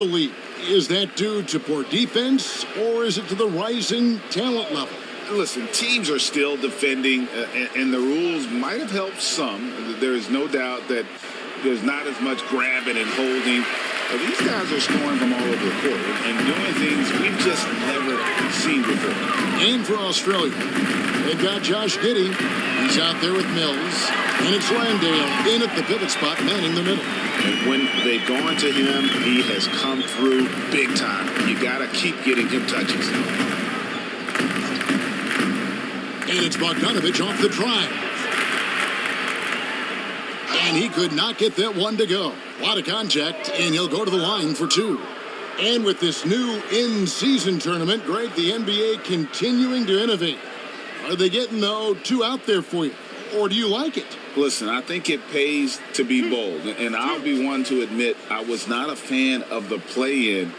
lead. Is that due to poor defense, or is it to the rising talent level? Listen, teams are still defending, and the rules might have helped some. There is no doubt that there's not as much grabbing and holding. These guys are scoring from all over the court and doing things we've just never seen before. And for Australia, they've got Josh Giddey. He's out there with Mills. And it's Landale in at the pivot spot, manning the middle. And when they've gone to him, he has come through big time. You got to keep getting him touches. And it's Bogdanovich off the drive. And he could not get that one to go. A lot of contact, and he'll go to the line for two. And with this new in-season tournament, Greg, the NBA continuing to innovate. Are they getting, though, too out there for you? Or do you like it? Listen, I think it pays to be bold. And I'll be one to admit I was not a fan of the play-in.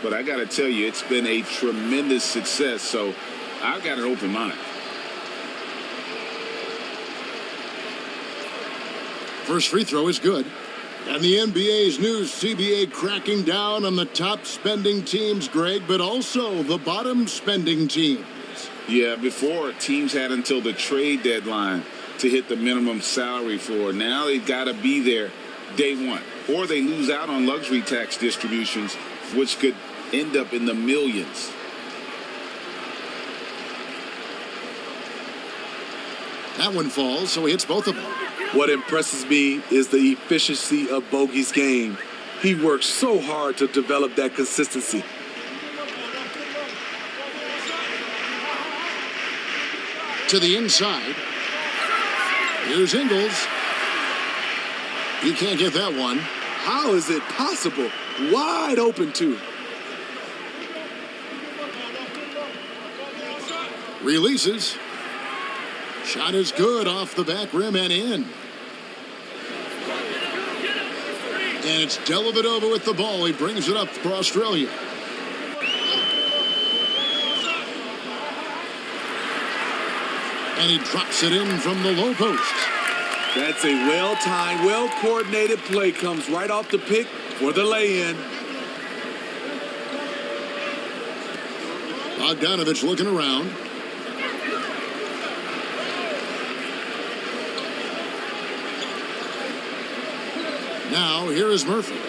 But I got to tell you, it's been a tremendous success. So I've got an open mind. First free throw is good. And the NBA's new CBA cracking down on the top spending teams, Greg, but also the bottom spending teams. Yeah, before teams had until the trade deadline to hit the minimum salary floor. Now they've got to be there day one, or they lose out on luxury tax distributions, which could end up in the millions. That one falls, so he hits both of them. What impresses me is the efficiency of Bogey's game. He works so hard to develop that consistency. To the inside. Here's Ingles. He can't get that one. How is it possible? Wide open, too. Releases. Shot is good off the back rim and in. And it's Dellavedova with the ball. He brings it up for Australia. And he drops it in from the low post. That's a well-timed, well-coordinated play. Comes right off the pick for the lay-in. Bogdanovich looking around. Now, here is Murphy.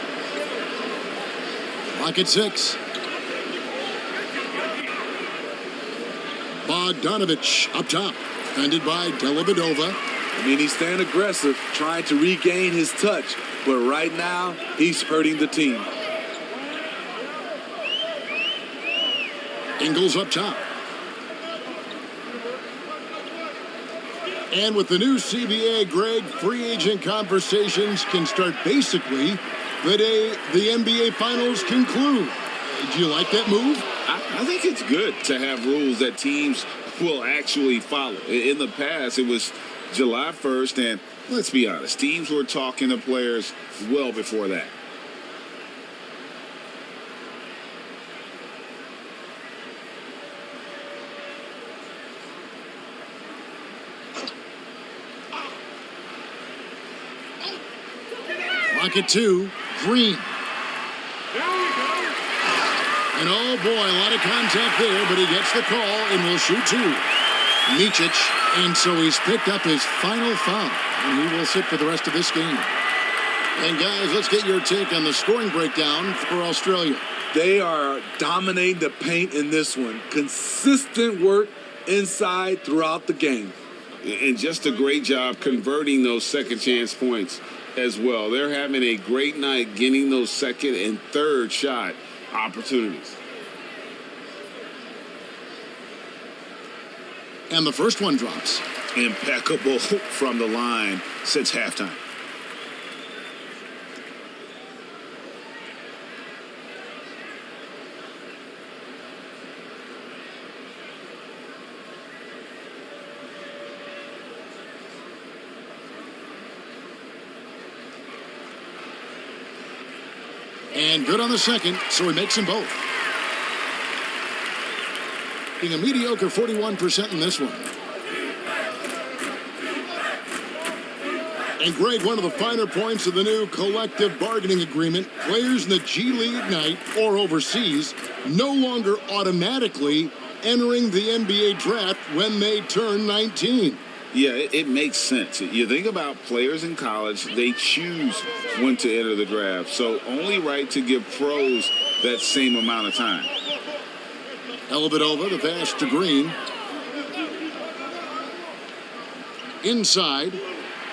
Clock at 6. Bogdanovich up top. Defended by Dellavedova. I mean, he's staying aggressive, trying to regain his touch. But right now, he's hurting the team. Ingles up top. And with the new CBA, Greg, free agent conversations can start basically the day the NBA Finals conclude. Do you like that move? I think it's good to have rules that teams will actually follow. In the past, it was July 1st, and let's be honest, teams were talking to players well before that. Clock at 2. Green. And oh boy, a lot of contact there, but he gets the call and will shoot 2. Micic, and so he's picked up his final foul, and he will sit for the rest of this game. And guys, let's get your take on the scoring breakdown for Australia. They are dominating the paint in this one. Consistent work inside throughout the game. And just a great job converting those second chance points as well. They're having a great night getting those second and third shot opportunities. And the first one drops. Impeccable from the line since halftime. And good on the second, so he makes them both. Being a mediocre 41% in this one. And Greg, one of the finer points of the new collective bargaining agreement, players in the G League Ignite or overseas no longer automatically entering the NBA draft when they turn 19. Yeah, it makes sense. You think about players in college, they choose when to enter the draft. So only right to give pros that same amount of time. Elabidova, the pass to Green. Inside,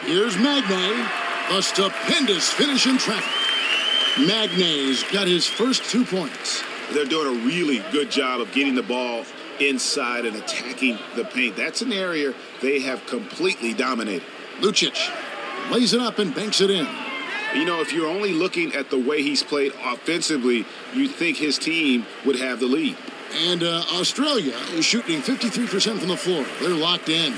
here's Magne. A stupendous finish in traffic. Magne's got his first 2 points. They're doing a really good job of getting the ball inside and attacking the paint. That's an area they have completely dominated. Lucic lays it up and banks it in. You know, if you're only looking at the way he's played offensively, you think his team would have the lead. And Australia is shooting 53% from the floor. They're locked in.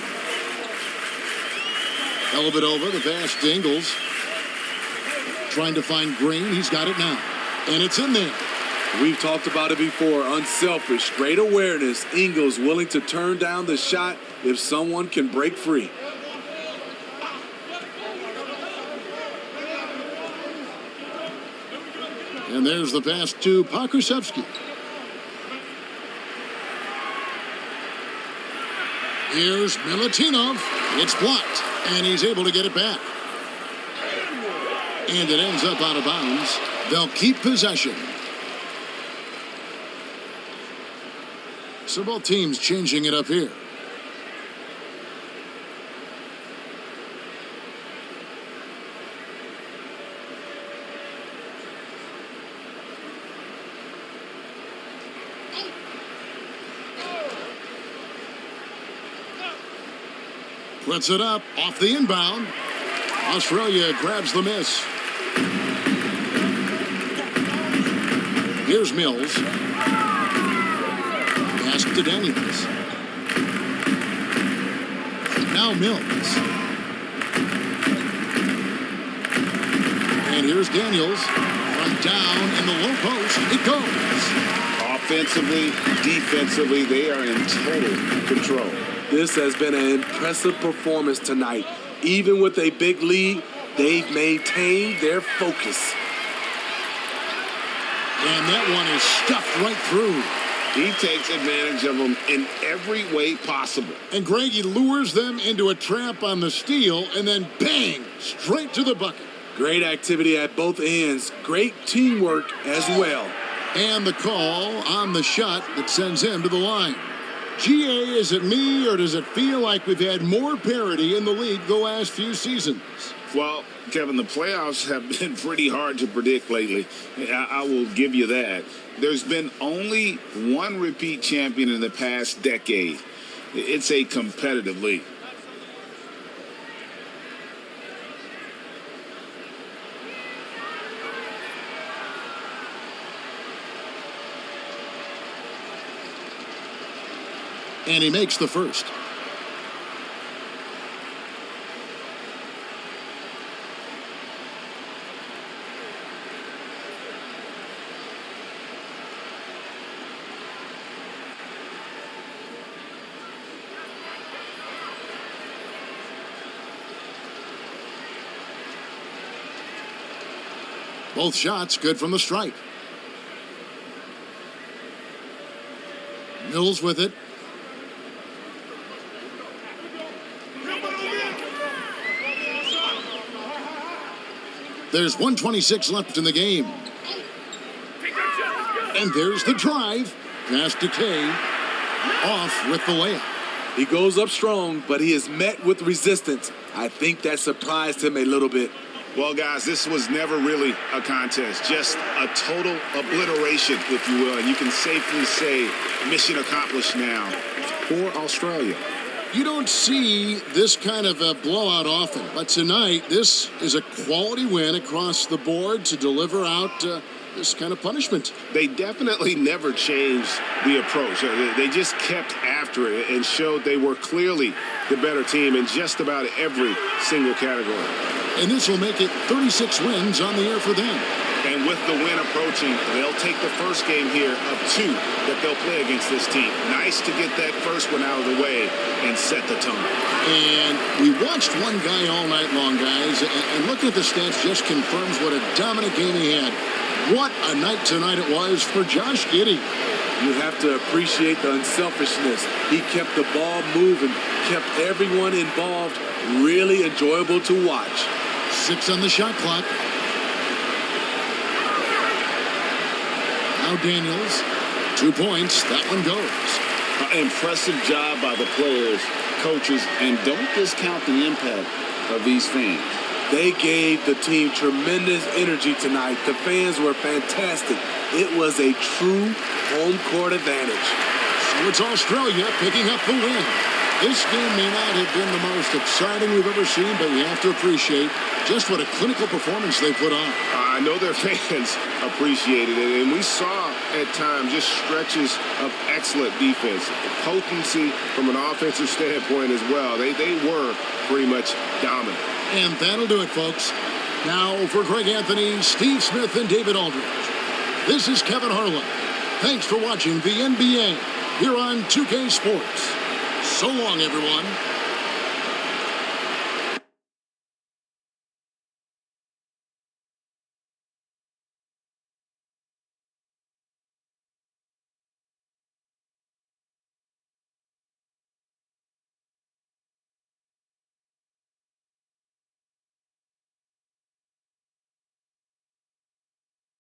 Elabidova, the pass to Ingles. Trying to find Green. He's got it now. And it's in there. We've talked about it before. Unselfish, great awareness. Ingles willing to turn down the shot if someone can break free. And there's the pass to Pokusevski. Here's Milutinov. It's blocked, and he's able to get it back. And it ends up out of bounds. They'll keep possession. So both teams changing it up here. Puts it up off the inbound. Australia grabs the miss. Here's Mills. Pass to Daniels. Now Mills. And here's Daniels. From down in the low post, it goes. Offensively, defensively, they are in total control. This has been an impressive performance tonight. Even with a big lead, they've maintained their focus. And that one is stuffed right through. He takes advantage of them in every way possible. And Greg, he lures them into a trap on the steal, and then bang, straight to the bucket. Great activity at both ends. Great teamwork as well. And the call on the shot that sends him to the line. GA, is it me, or does it feel like we've had more parity in the league the last few seasons? Well, Kevin, the playoffs have been pretty hard to predict lately. I will give you that. There's been only one repeat champion in the past decade. It's a competitive league. And he makes the first. Both shots good from the stripe. Mills with it. There's 1:26 left in the game. And there's the drive. Pass to Kay. Off with the layup. He goes up strong, but he is met with resistance. I think that surprised him a little bit. Well, guys, this was never really a contest. Just a total obliteration, if you will. And you can safely say mission accomplished now for Australia. You don't see this kind of a blowout often, but tonight this is a quality win across the board to deliver out this kind of punishment. They definitely never changed the approach. They just kept after it and showed they were clearly the better team in just about every single category. And this will make it 36 wins on the year for them. And And with the win approaching, they'll take the first game here of 2 that they'll play against this team. Nice to get that first one out of the way and set the tone. And we watched one guy all night long, guys, and looking at the stats just confirms what a dominant game he had. What a night tonight it was for Josh Giddey. You have to appreciate the unselfishness. He kept the ball moving, kept everyone involved, really enjoyable to watch. 6 on the shot clock. Now Daniels, 2 points. That one goes. Impressive job by the players, coaches, and don't discount the impact of these fans. They gave the team tremendous energy tonight. The fans were fantastic. It was a true home court advantage. So it's Australia picking up the win. This game may not have been the most exciting we've ever seen, but you have to appreciate just what a clinical performance they put on. I know their fans appreciated it, and we saw at times just stretches of excellent defense. Potency from an offensive standpoint as well. They were pretty much dominant. And that'll do it, folks. Now for Greg Anthony, Steve Smith, and David Aldridge. This is Kevin Harlan. Thanks for watching the NBA here on 2K Sports. So long, everyone.